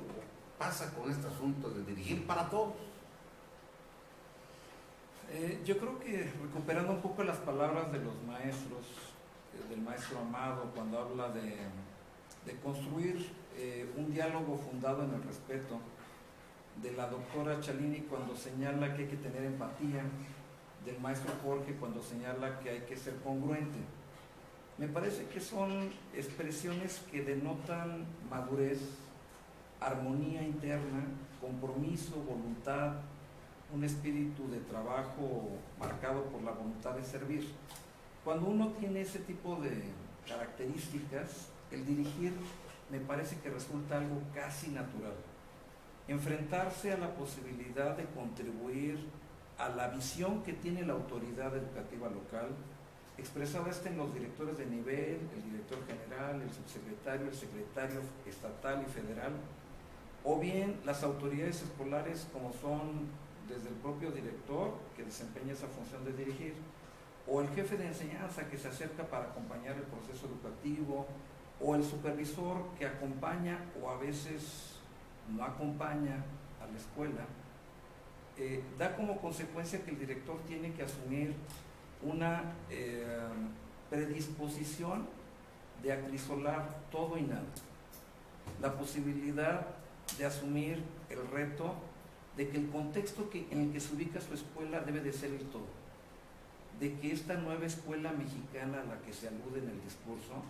S1: pasa con este asunto de dirigir para todos?
S5: Yo creo que recuperando un poco las palabras de los maestros, del maestro Amado, cuando habla de construir un diálogo fundado en el respeto, de la doctora Chalini cuando señala que hay que tener empatía, del maestro Jorge cuando señala que hay que ser congruente. Me parece que son expresiones que denotan madurez, armonía interna, compromiso, voluntad, un espíritu de trabajo marcado por la voluntad de servir. Cuando uno tiene ese tipo de características, el dirigir me parece que resulta algo casi natural. enfrentarse a la posibilidad de contribuir a la visión que tiene la autoridad educativa local, expresada en los directores de nivel, el director general, el subsecretario, el secretario estatal y federal, o bien las autoridades escolares como son desde el propio director que desempeña esa función de dirigir, o el jefe de enseñanza que se acerca para acompañar el proceso educativo, o el supervisor que acompaña o a veces no acompaña a la escuela, da como consecuencia que el director tiene que asumir una predisposición de acrisolar todo y nada. La posibilidad de asumir el reto de que el contexto en el que se ubica su escuela debe de ser el todo. De que esta nueva escuela mexicana a la que se alude en el discurso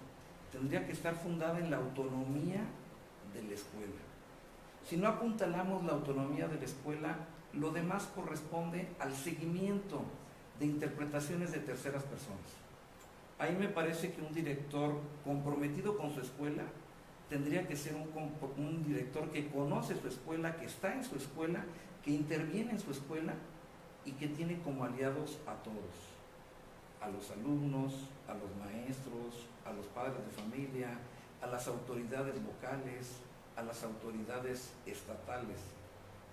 S5: tendría que estar fundada en la autonomía de la escuela. Si no apuntalamos la autonomía de la escuela, lo demás corresponde al seguimiento de interpretaciones de terceras personas. Ahí me parece que un director comprometido con su escuela tendría que ser un director que conoce su escuela, que está en su escuela, que interviene en su escuela y que tiene como aliados a todos, a los alumnos, a los maestros, a los padres de familia, a las autoridades locales, a las autoridades estatales.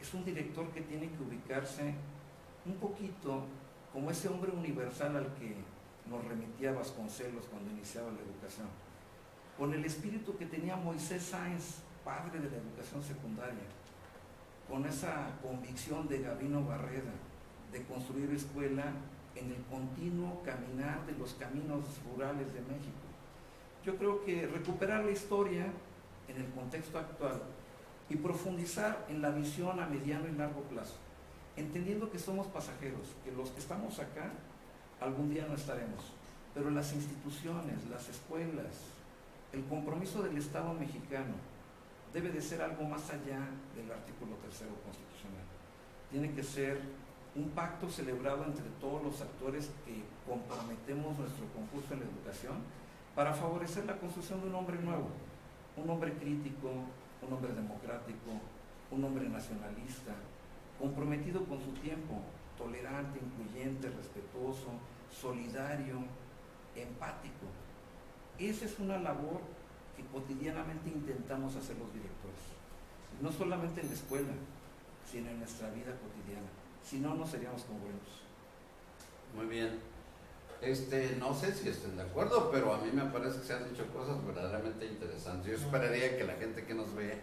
S5: Es un director que tiene que ubicarse un poquito como ese hombre universal al que nos remitía Vasconcelos cuando iniciaba la educación, con el espíritu que tenía Moisés Sáenz, padre de la educación secundaria, con esa convicción de Gabino Barreda de construir escuela en el continuo caminar de los caminos rurales de México. Yo creo que recuperar la historia en el contexto actual y profundizar en la visión a mediano y largo plazo, entendiendo que somos pasajeros, que los que estamos acá algún día no estaremos, pero las instituciones, las escuelas, el compromiso del Estado mexicano debe de ser algo más allá del artículo 3º constitucional. Tiene que ser un pacto celebrado entre todos los actores que comprometemos nuestro concurso en la educación para favorecer la construcción de un hombre nuevo, un hombre crítico, un hombre democrático, un hombre nacionalista, comprometido con su tiempo, tolerante, incluyente, respetuoso, solidario, empático. Esa es una labor que cotidianamente intentamos hacer los directores, no solamente en la escuela, sino en nuestra vida cotidiana. Si no, no seríamos congruentes.
S1: Muy bien. No sé si estén de acuerdo, pero a mí me parece que se han dicho cosas verdaderamente interesantes. Yo esperaría que la gente que nos ve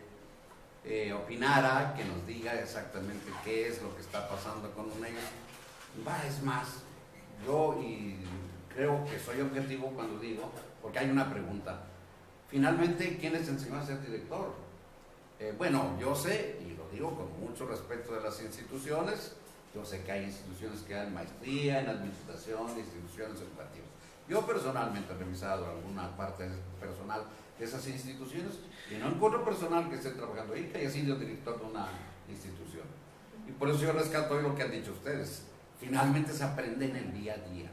S1: opinara, que nos diga exactamente qué es lo que está pasando con ellos. Es más, yo creo que soy objetivo cuando digo, porque hay una pregunta. Finalmente, ¿quién les enseñó a ser director? Bueno, yo sé, y lo digo con mucho respeto de las instituciones, yo sé que hay instituciones que dan maestría en administración, instituciones educativas. Yo personalmente he revisado alguna parte personal de esas instituciones y no encuentro personal que esté trabajando ahí que haya sido director de una institución. Y por eso yo rescato hoy lo que han dicho ustedes. Finalmente se aprende en el día a día.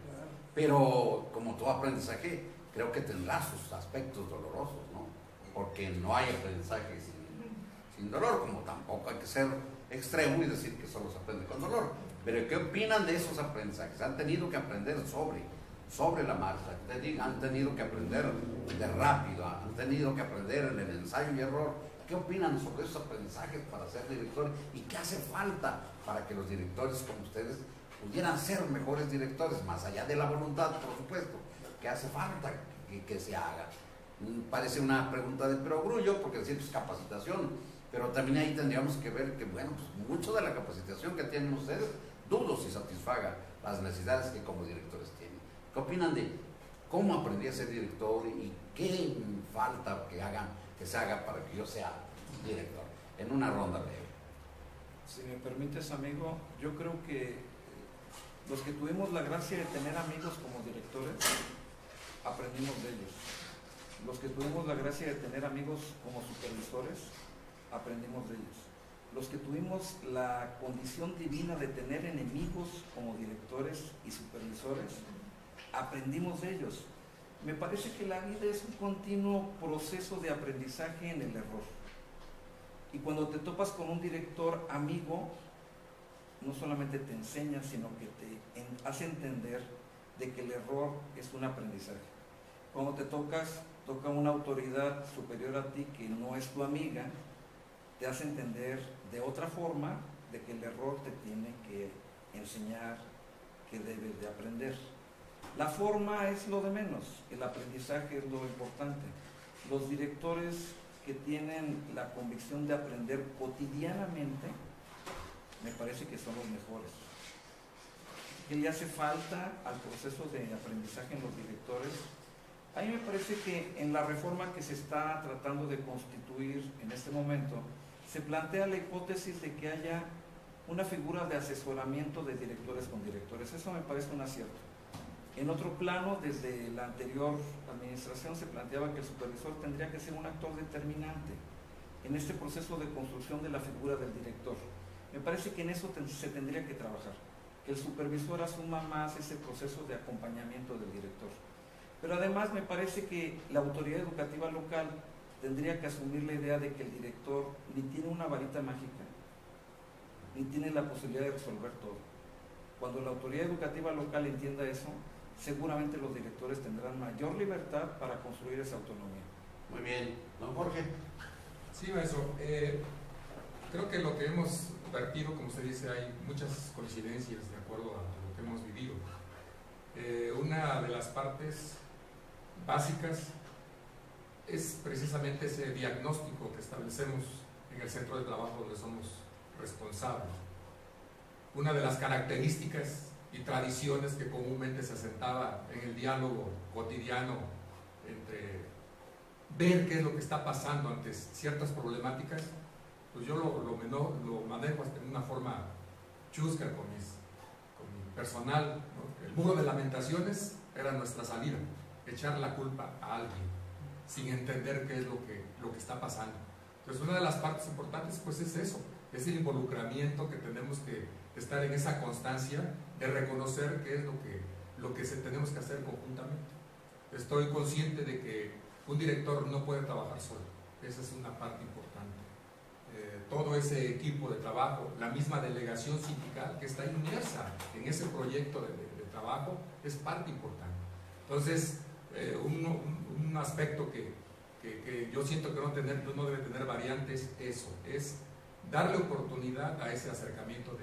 S1: Pero como todo aprendizaje, creo que tendrá sus aspectos dolorosos, ¿no? Porque no hay aprendizaje sin dolor, como tampoco hay que ser extremo y decir que solo se aprende con dolor. Pero ¿qué opinan de esos aprendizajes? Han tenido que aprender sobre la marcha, han tenido que aprender de rápido, han tenido que aprender en el ensayo y error. ¿Qué opinan sobre esos aprendizajes para ser director? ¿Y qué hace falta para que los directores como ustedes pudieran ser mejores directores, más allá de la voluntad, por supuesto? ¿Qué hace falta que se haga? Parece una pregunta de perogrullo, porque decir, pues capacitación, pero también ahí tendríamos que ver que, bueno, pues mucho de la capacitación que tienen ustedes, dudo si satisfaga las necesidades que como directores tienen. ¿Qué opinan de cómo aprendí a ser director y qué falta que se haga para que yo sea director? En una ronda breve.
S5: Si me permites, amigo, yo creo que los que tuvimos la gracia de tener amigos como directores, aprendimos de ellos. Los que tuvimos la gracia de tener amigos como supervisores, aprendimos de ellos. Los que tuvimos la condición divina de tener enemigos como directores y supervisores, aprendimos de ellos. Me parece que la vida es un continuo proceso de aprendizaje en el error. Y cuando te topas con un director amigo, no solamente te enseña, sino que te hace entender de que el error es un aprendizaje. Cuando te toca una autoridad superior a ti que no es tu amiga, te hace entender de otra forma de que el error te tiene que enseñar que debes de aprender. La forma es lo de menos, el aprendizaje es lo importante. Los directores que tienen la convicción de aprender cotidianamente, me parece que son los mejores. ¿Qué le hace falta al proceso de aprendizaje en los directores? A mí me parece que en la reforma que se está tratando de constituir en este momento, se plantea la hipótesis de que haya una figura de asesoramiento de directores con directores. Eso me parece un acierto. En otro plano, desde la anterior administración se planteaba que el supervisor tendría que ser un actor determinante en este proceso de construcción de la figura del director. Me parece que en eso se tendría que trabajar, que el supervisor asuma más ese proceso de acompañamiento del director. Pero además me parece que la autoridad educativa local tendría que asumir la idea de que el director ni tiene una varita mágica, ni tiene la posibilidad de resolver todo. Cuando la autoridad educativa local entienda eso, seguramente los directores tendrán mayor libertad para construir esa autonomía.
S1: Muy bien, don Jorge.
S3: Sí, maestro. Creo que lo que hemos vertido, como se dice, hay muchas coincidencias de acuerdo a lo que hemos vivido. Una de las partes básicas es precisamente ese diagnóstico que establecemos en el centro de trabajo donde somos responsables. Una de las características y tradiciones que comúnmente se asentaba en el diálogo cotidiano entre ver qué es lo que está pasando ante ciertas problemáticas, pues yo lo manejo hasta en una forma chusca con mi personal, ¿no? El muro de lamentaciones era nuestra salida, echar la culpa a alguien sin entender qué es lo que está pasando. Entonces una de las partes importantes pues es eso, es el involucramiento que tenemos que estar en esa constancia de reconocer qué es lo que tenemos que hacer conjuntamente. Estoy consciente de que un director no puede trabajar solo, esa es una parte importante. Todo ese equipo de trabajo, la misma delegación sindical que está inmersa en ese proyecto de trabajo es parte importante. Entonces, un aspecto que yo siento que no debe tener variantes, eso, es darle oportunidad a ese acercamiento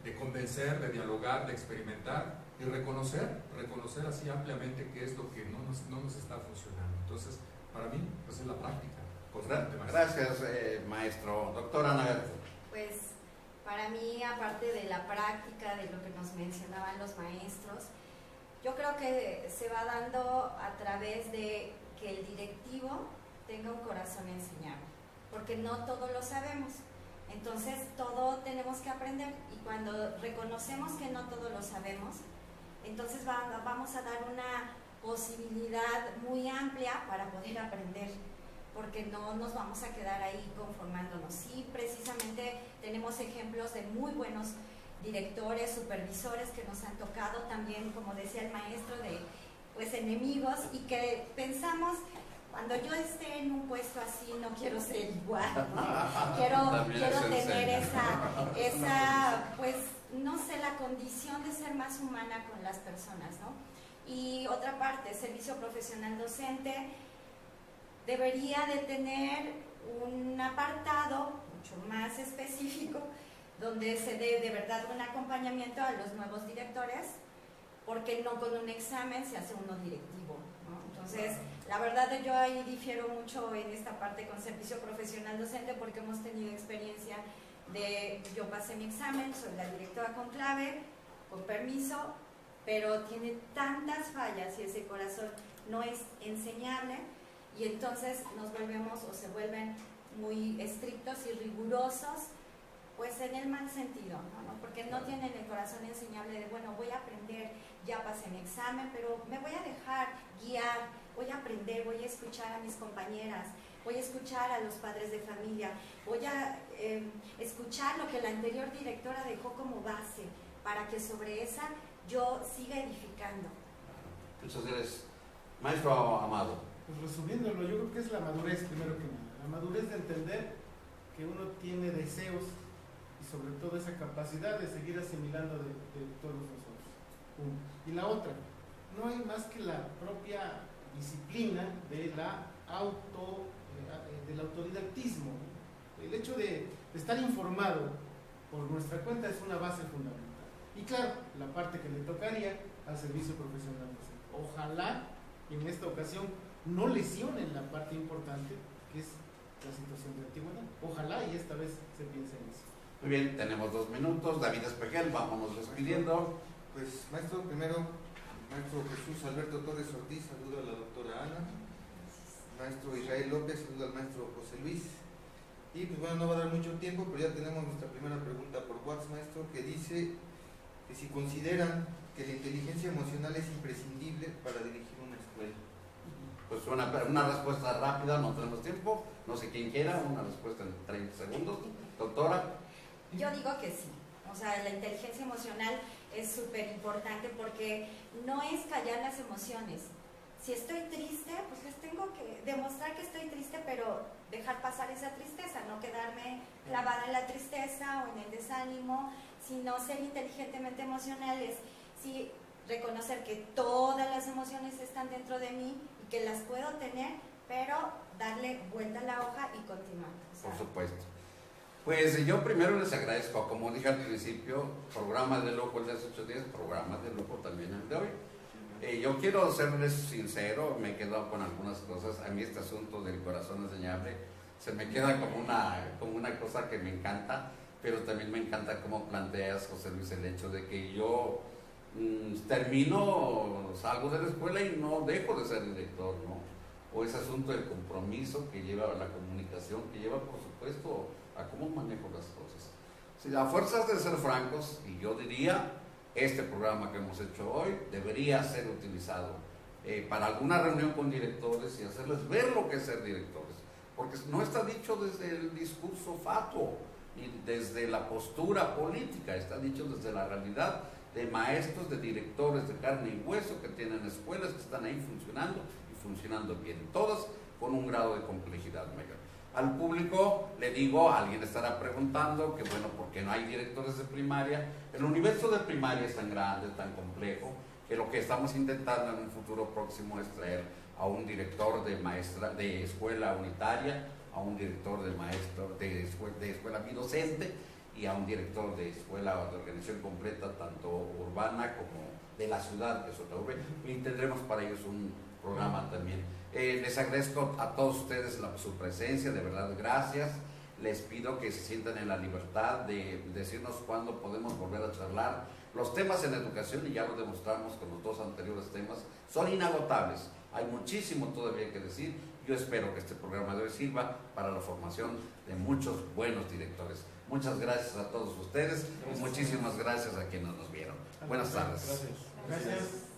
S3: de convencer, de dialogar, de experimentar y reconocer así ampliamente qué es lo que no nos está funcionando. Entonces, para mí, pues es la práctica.
S1: Gracias, maestro. Doctora Ana Garza.
S4: Pues para mí, aparte de la práctica, de lo que nos mencionaban los maestros, yo creo que se va dando a través de que el directivo tenga un corazón enseñable, porque no todo lo sabemos. Entonces, todo tenemos que aprender, y cuando reconocemos que no todo lo sabemos, entonces vamos a dar una posibilidad muy amplia para poder aprender, porque no nos vamos a quedar ahí conformándonos. Sí, precisamente tenemos ejemplos de muy buenos directores, supervisores que nos han tocado también, como decía el maestro, de pues enemigos, y que pensamos, cuando yo esté en un puesto así no quiero ser igual, ¿no? quiero tener esa, pues no sé, la condición de ser más humana con las personas, ¿no? Y otra parte, servicio profesional docente debería de tener un apartado mucho más específico donde se dé de verdad un acompañamiento a los nuevos directores, porque no con un examen se hace uno directivo, ¿no? Entonces, la verdad yo ahí difiero mucho en esta parte con servicio profesional docente, porque hemos tenido experiencia de, yo pasé mi examen, soy la directora con clave, con permiso, pero tiene tantas fallas y ese corazón no es enseñable, y entonces nos volvemos o se vuelven muy estrictos y rigurosos, pues en el mal sentido, ¿no? Porque no tienen el corazón enseñable de, bueno, voy a aprender, ya pasé mi examen, pero me voy a dejar guiar, voy a aprender, voy a escuchar a mis compañeras, voy a escuchar a los padres de familia, voy a escuchar lo que la anterior directora dejó como base, para que sobre esa yo siga edificando.
S1: Muchas gracias. Maestro Amado.
S6: Pues resumiéndolo, yo creo que es la madurez, primero que nada. La madurez de entender que uno tiene deseos y sobre todo esa capacidad de seguir asimilando de todos nosotros. Y la otra, no hay más que la propia disciplina del autodidactismo. El hecho de estar informado por nuestra cuenta es una base fundamental. Y claro, la parte que le tocaría al servicio profesional docente. Ojalá en esta ocasión no lesionen la parte importante que es la situación de antigüedad. Ojalá y esta vez se piense en eso.
S1: Muy bien, tenemos 2 minutos. David Espejel, vámonos despidiendo.
S2: Pues maestro, primero, maestro Jesús Alberto Torres Ortiz, saludo a la doctora Ana. Maestro Israel López, saludo al maestro José Luis. Y pues bueno, no va a dar mucho tiempo, pero ya tenemos nuestra primera pregunta por WhatsApp, maestro, que dice que si consideran que la inteligencia emocional es imprescindible para dirigir una escuela.
S1: Pues una respuesta rápida, no tenemos tiempo. No sé quién quiera, una respuesta en 30 segundos. Doctora.
S4: Yo digo que sí. O sea, la inteligencia emocional es súper importante porque no es callar las emociones. Si estoy triste, pues les tengo que demostrar que estoy triste, pero dejar pasar esa tristeza, no quedarme clavada en la tristeza o en el desánimo, sino ser inteligentemente emocionales, sí, reconocer que todas las emociones están dentro de mí y que las puedo tener, pero darle vuelta a la hoja y continuar. O sea,
S1: por supuesto. Pues yo primero les agradezco, como dije al principio, programas de lujo el de hace 8 días, programas de lujo también el de hoy. Yo quiero serles sincero, me he quedado con algunas cosas. A mí este asunto del corazón enseñable se me queda como una cosa que me encanta, pero también me encanta cómo planteas, José Luis, el hecho de que yo salgo de la escuela y no dejo de ser director, ¿no? O ese asunto del compromiso que lleva la comunicación, que lleva, por supuesto, a cómo manejo las cosas. Si a fuerzas de ser francos, y yo diría, este programa que hemos hecho hoy debería ser utilizado para alguna reunión con directores y hacerles ver lo que es ser directores, porque no está dicho desde el discurso fatuo y desde la postura política, está dicho desde la realidad de maestros, de directores de carne y hueso que tienen escuelas que están ahí funcionando y funcionando bien, todas con un grado de complejidad mayor. Al público le digo, alguien estará preguntando que bueno, ¿por qué no hay directores de primaria? El universo de primaria es tan grande, tan complejo, que lo que estamos intentando en un futuro próximo es traer a un director de escuela unitaria, a un director de escuela bidocente y a un director de escuela de organización completa, tanto urbana como de la ciudad, que es otra urbe, y tendremos para ellos un programa también. Les agradezco a todos ustedes su presencia, de verdad, gracias. Les pido que se sientan en la libertad de decirnos cuándo podemos volver a charlar. Los temas en educación, y ya lo demostramos con los 2 anteriores temas, son inagotables. Hay muchísimo todavía que decir. Yo espero que este programa de hoy sirva para la formación de muchos buenos directores. Muchas gracias a todos ustedes y muchísimas gracias a quienes nos vieron. Buenas tardes.
S6: Gracias.